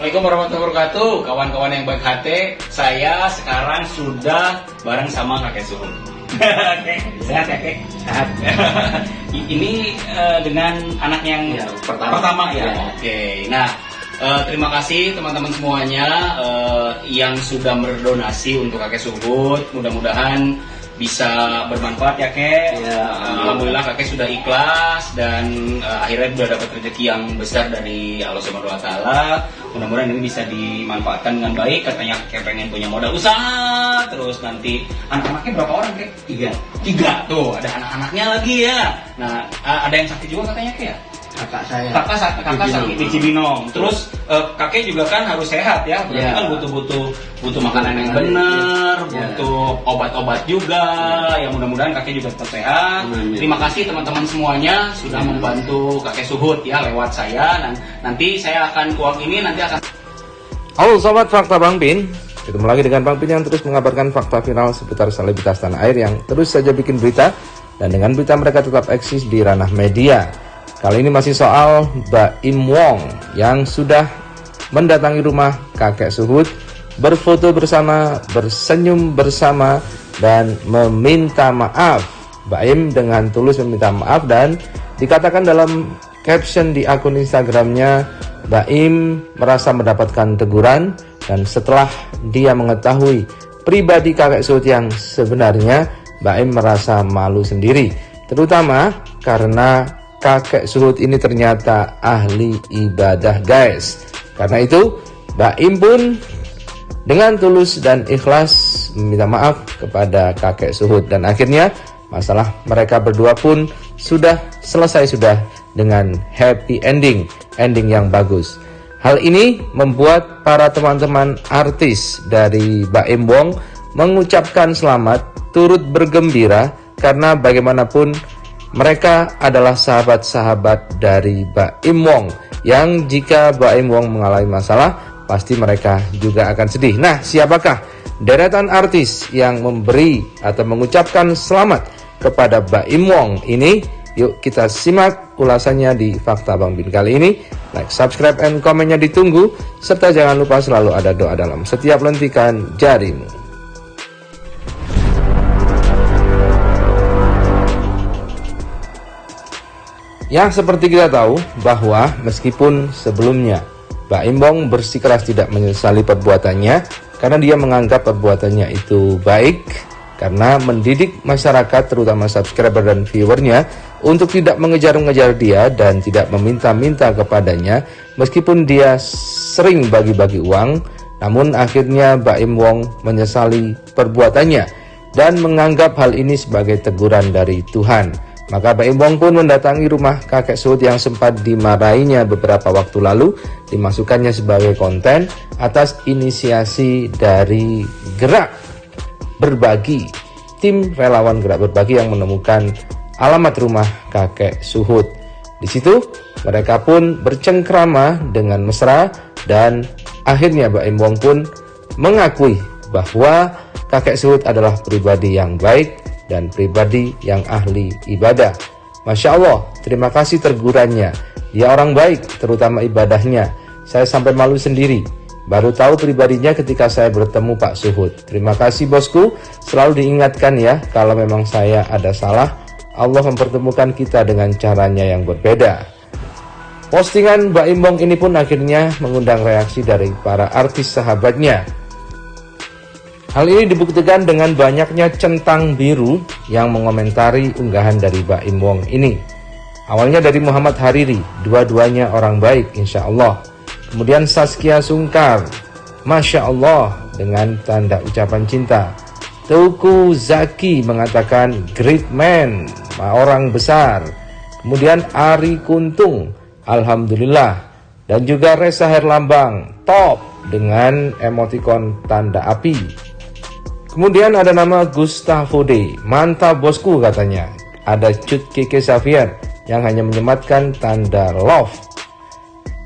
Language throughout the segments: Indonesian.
Assalamualaikum warahmatullahi wabarakatuh, kawan-kawan yang baik hati. Saya sekarang sudah bareng sama kakek Suhud. Sehat ya kek? Sehat. Ini dengan anak yang pertama ya. Oke. Nah, terima kasih teman-teman semuanya yang sudah berdonasi untuk kakek Suhud. Mudah-mudahan bisa bermanfaat ya kek. Ya, Alhamdulillah kakek sudah ikhlas dan akhirnya sudah dapat rezeki yang besar dari Allah Subhanahu Wa Taala. Mudah-mudahan ini bisa dimanfaatkan dengan baik. Katanya kakek pengen punya modal usaha, terus nanti anak-anaknya berapa orang kek? Tiga tuh, ada anak-anaknya lagi ya. Nah, ada yang sakit juga katanya kek ya? Kakak saya. Kakak sakit di Cibinong. Terus kakek juga kan harus sehat ya. Berarti kan butuh makanan yang benar, butuh obat-obat juga. Ya mudah-mudahan kakek juga tetap sehat. Terima kasih teman-teman semuanya sudah membantu kakek Suhud ya lewat saya. Dan nanti saya akan uang ini nanti akan. Halo sobat Fakta Bang Pin, ketemu lagi dengan Bang Pin yang terus mengabarkan fakta viral seputar selebritas tanah air yang terus saja bikin berita. Dan dengan berita mereka tetap eksis di ranah media. Kali ini masih soal Baim Wong yang sudah mendatangi rumah kakek Suhud, berfoto bersama, bersenyum bersama, dan meminta maaf. Baim dengan tulus meminta maaf dan dikatakan dalam caption di akun Instagramnya, Baim merasa mendapatkan teguran dan setelah dia mengetahui pribadi kakek Suhud yang sebenarnya, Baim merasa malu sendiri, terutama karena kakek Suhud ini ternyata ahli ibadah guys. Karena itu Baim pun dengan tulus dan ikhlas meminta maaf kepada kakek Suhud. Dan akhirnya masalah mereka berdua pun sudah selesai dengan happy ending yang bagus. Hal ini membuat para teman-teman artis dari Baim Wong mengucapkan selamat, turut bergembira karena bagaimanapun mereka adalah sahabat-sahabat dari Baim Wong yang jika Baim Wong mengalami masalah pasti mereka juga akan sedih. Nah, siapakah deretan artis yang memberi atau mengucapkan selamat kepada Baim Wong ini? Yuk kita simak ulasannya di Fakta Bang Bin kali ini. Like, subscribe, and komennya ditunggu. Serta jangan lupa selalu ada doa dalam setiap lentikan jarimu. Yang seperti kita tahu bahwa meskipun sebelumnya Baim Wong bersikeras tidak menyesali perbuatannya karena dia menganggap perbuatannya itu baik karena mendidik masyarakat terutama subscriber dan viewernya untuk tidak mengejar-ngejar dia dan tidak meminta-minta kepadanya meskipun dia sering bagi-bagi uang. Namun akhirnya Baim Wong menyesali perbuatannya dan menganggap hal ini sebagai teguran dari Tuhan. Maka Baim Wong pun mendatangi rumah kakek Suhud yang sempat dimarahinya beberapa waktu lalu, dimasukkannya sebagai konten atas inisiasi dari Gerak Berbagi, tim relawan Gerak Berbagi yang menemukan alamat rumah kakek Suhud. Di situ mereka pun bercengkrama dengan mesra dan akhirnya Baim Wong pun mengakui bahwa kakek Suhud adalah pribadi yang baik dan pribadi yang ahli ibadah. Masya Allah, terima kasih tegurannya. Dia orang baik, terutama ibadahnya. Saya sampai malu sendiri. Baru tahu pribadinya ketika saya bertemu Pak Suhud. Terima kasih bosku, selalu diingatkan ya, kalau memang saya ada salah, Allah mempertemukan kita dengan caranya yang berbeda. Postingan Baim Wong ini pun akhirnya mengundang reaksi dari para artis sahabatnya. Hal ini dibuktikan dengan banyaknya centang biru yang mengomentari unggahan dari Baim Wong ini. Awalnya dari Muhammad Hariri, dua-duanya orang baik insya Allah. Kemudian Saskia Sungkar, Masya Allah dengan tanda ucapan cinta. Teuku Zaki mengatakan great man, orang besar. Kemudian Ari Kuntung, Alhamdulillah. Dan juga Reza Herlambang, top dengan emotikon tanda api. Kemudian ada nama Gustavo D, mantap bosku katanya. Ada Cut Keke Xavier yang hanya menyematkan tanda love.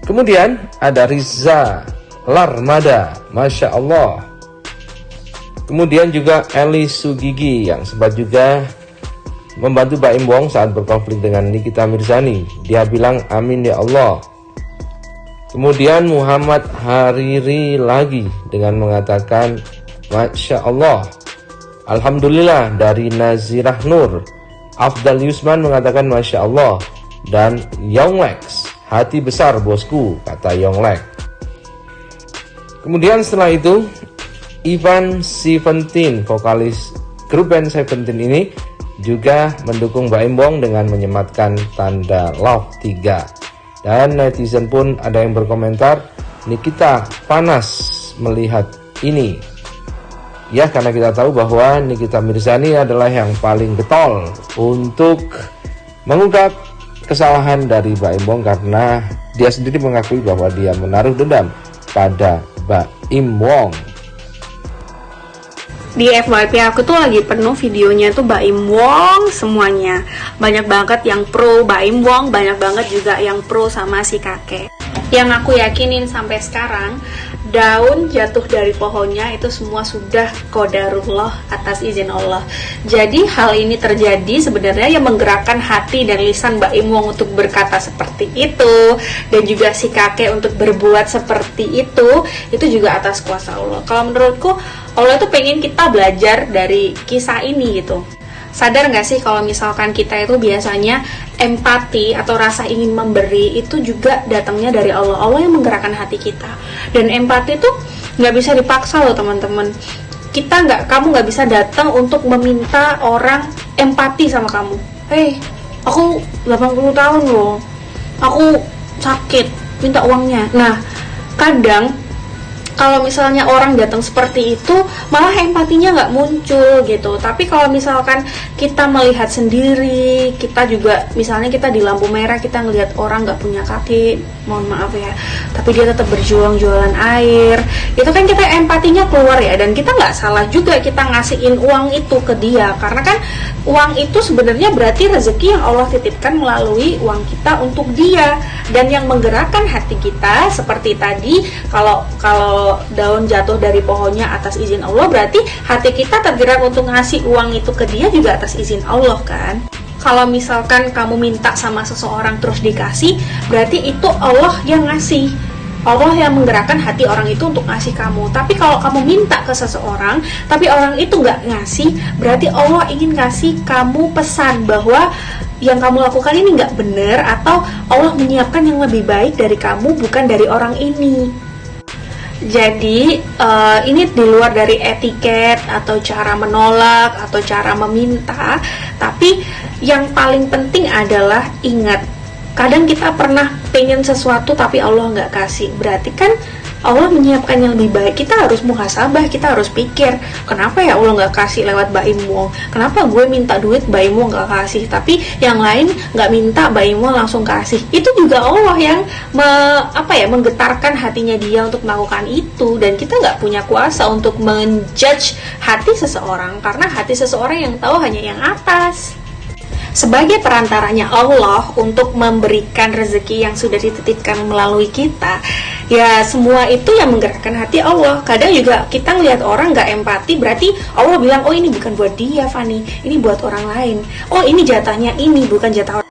Kemudian ada Riza Larmada, Masya Allah. Kemudian juga Eli Sugigi yang sempat juga membantu Baim Wong saat berkonflik dengan Nikita Mirzani. Dia bilang amin ya Allah. Kemudian Muhammad Hariri lagi dengan mengatakan Masya Allah, Alhamdulillah. Dari Nazirah Nur. Afdal Yusman mengatakan Masya Allah. Dan Yonglex, hati besar bosku, kata Yonglex. Kemudian setelah itu Ivan Seventeen, vokalis grup band Seventeen ini juga mendukung Mbak Imbong dengan menyematkan tanda love 3. Dan netizen pun ada yang berkomentar, Nikita panas melihat ini. Ya, karena kita tahu bahwa Nikita Mirzani adalah yang paling getol untuk mengungkap kesalahan dari Mbak Imbong, karena dia sendiri mengakui bahwa dia menaruh dendam pada Mbak Imbong. Di FYP aku tuh lagi penuh videonya tuh Baim Wong semuanya. Banyak banget yang pro Baim Wong, banyak banget juga yang pro sama si kakek. Yang aku yakinin sampai sekarang, daun jatuh dari pohonnya itu semua sudah qadarullah, atas izin Allah. Jadi hal ini terjadi sebenarnya yang menggerakkan hati dan lisan Baim Wong untuk berkata seperti itu, dan juga si kakek untuk berbuat seperti itu juga atas kuasa Allah. Kalau menurutku Allah tuh pengen kita belajar dari kisah ini gitu. Sadar nggak sih kalau misalkan kita itu biasanya empati atau rasa ingin memberi itu juga datangnya dari Allah. Allah yang menggerakkan hati kita. Dan empati itu nggak bisa dipaksa loh teman-teman. Kamu nggak bisa datang untuk meminta orang empati sama kamu. Aku 80 tahun loh, aku sakit, minta uangnya. Nah, kadang kalau misalnya orang datang seperti itu, malah empatinya nggak muncul gitu. Tapi kalau misalkan kita melihat sendiri, kita juga misalnya kita di lampu merah, kita ngelihat orang nggak punya kaki, mohon maaf ya, tapi dia tetap berjuang jualan air, itu kan kita empatinya keluar ya. Dan kita nggak salah juga kita ngasihin uang itu ke dia, karena kan uang itu sebenarnya berarti rezeki yang Allah titipkan melalui uang kita untuk dia. Dan yang menggerakkan hati kita seperti tadi, kalau daun jatuh dari pohonnya atas izin Allah, berarti hati kita tergerak untuk ngasih uang itu ke dia juga atas izin Allah kan. Kalau misalkan kamu minta sama seseorang terus dikasih, berarti itu Allah yang ngasih, Allah yang menggerakkan hati orang itu untuk ngasih kamu. Tapi kalau kamu minta ke seseorang tapi orang itu nggak ngasih, berarti Allah ingin ngasih kamu pesan bahwa yang kamu lakukan ini nggak benar, atau Allah menyiapkan yang lebih baik dari kamu, bukan dari orang ini. Jadi ini di luar dari etiket atau cara menolak atau cara meminta, tapi yang paling penting adalah ingat, kadang kita pernah pengen sesuatu tapi Allah nggak kasih, berarti kan Allah menyiapkan yang lebih baik. Kita harus muhasabah, kita harus pikir, kenapa ya Allah nggak kasih lewat Baim Wong? Kenapa gue minta duit Baim Wong nggak kasih, tapi yang lain nggak minta Baim Wong langsung kasih? Itu juga Allah yang menggetarkan hatinya dia untuk melakukan itu. Dan kita nggak punya kuasa untuk menjudge hati seseorang, karena hati seseorang yang tahu hanya yang atas. Sebagai perantaranya Allah untuk memberikan rezeki yang sudah dititipkan melalui kita, ya semua itu yang menggerakkan hati Allah. Kadang juga kita ngelihat orang nggak empati, berarti Allah bilang, oh ini bukan buat dia Fani, ini buat orang lain. Oh ini jatahnya ini, bukan jatah orang.